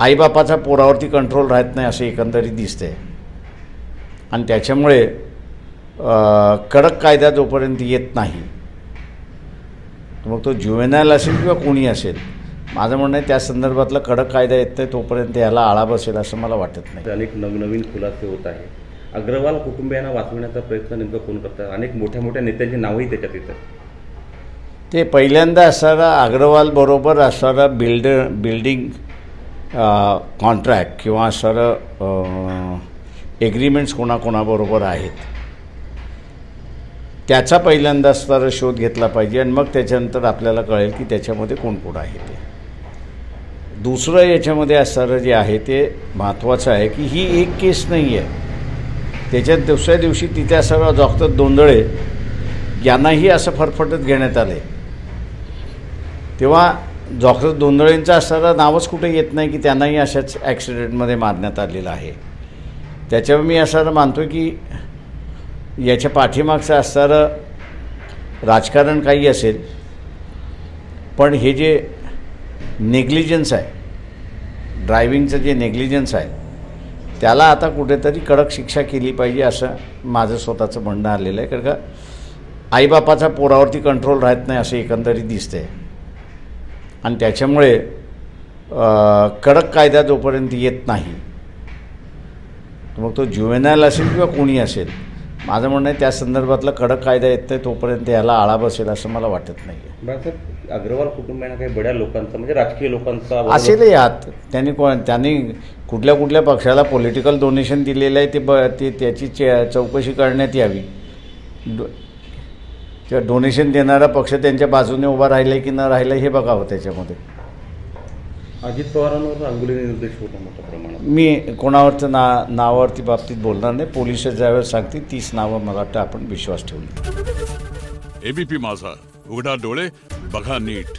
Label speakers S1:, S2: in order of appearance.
S1: आईबापाचा पोरावरती control राहत नाही असं एकंदरीत दिसतंय आणि त्याच्यामुळे कडक कायदा जोपर्यंत येत नाही मग तो ज्युव्हेनाइल असेल किंवा कोणी असेल, माझं म्हणणं आहे त्या संदर्भातला कडक कायदा येत नाही तोपर्यंत याला आळा बसेल असं मला वाटत नाही.
S2: अनेक नवनवीन खुलासे होत आहे. अग्रवाल कुटुंबियांना वाचवण्याचा प्रयत्न नेमकं कोण करतात? अनेक मोठ्या मोठ्या नेत्यांची नावही त्याच्यात येतात.
S1: ते पहिल्यांदा असणारा अग्रवाल बरोबर असणारा बिल्डिंग कॉन्ट्रॅक्ट किंवा असणारं एग्रीमेंट्स कोणाकोणाबरोबर आहेत त्याचा पहिल्यांदा असणारा शोध घेतला पाहिजे आणि मग त्याच्यानंतर आपल्याला कळेल की त्याच्यामध्ये कोण कोण आहे ते. दुसरं याच्यामध्ये असणारं जे आहे ते महत्त्वाचं आहे की ही एक केस नाही आहे. त्याच्यात दुसऱ्या दिवशी तिथे असणारा डॉक्टर दोंदळे यांनाही असं फरफटत घेण्यात आले, तेव्हा डॉक्टर दोंदळेंचं असणारं नावच कुठे येत नाही की त्यांनाही अशाच ॲक्सिडेंटमध्ये मारण्यात आलेलं आहे. त्याच्यावर मी असं मानतो की याच्या पाठीमागचं असणारं राजकारण काही असेल, पण हे जे नेग्लिजन्स आहे, ड्रायव्हिंगचं जे नेग्लिजन्स आहे त्याला आता कुठेतरी कडक शिक्षा केली पाहिजे असं माझं स्वतःचं म्हणणं आलेलं आहे. कारण का आईबापाचा पोरावरती कंट्रोल राहत नाही असं एकंदरीत दिसतंय आणि त्याच्यामुळे कडक कायदा जोपर्यंत येत नाही मग तो ज्युव्हेनाइल असेल किंवा कोणी असेल, माझं म्हणणं आहे त्या संदर्भातला कडक कायदा येत नाही तोपर्यंत याला आळा बसेल असं मला वाटत नाही आहे.
S2: अग्रवाल कुटुंबियांना काही बड्या लोकांचा म्हणजे राजकीय लोकांचा
S1: असेलही आत त्यांनी कुठल्या कुठल्या पक्षाला पॉलिटिकल डोनेशन दिलेलं आहे ते त्याची चौकशी करण्यात यावी. किंवा डोनेशन देणारा पक्ष त्यांच्या बाजूने उभा राहिला की न राहिला हे बघावं. त्याच्यामध्ये
S2: अजित पवारांवर अंगुली निर्देश होता मोठ्या प्रमाणात.
S1: मी कोणावरचं नावावरती बाबतीत बोलणार नाही. पोलिस ज्यावेळेस सांगतील तीच नावं मला वाटतं आपण विश्वास ठेवली.
S3: एबीपी माझा, उघडा डोळे बघा नीट.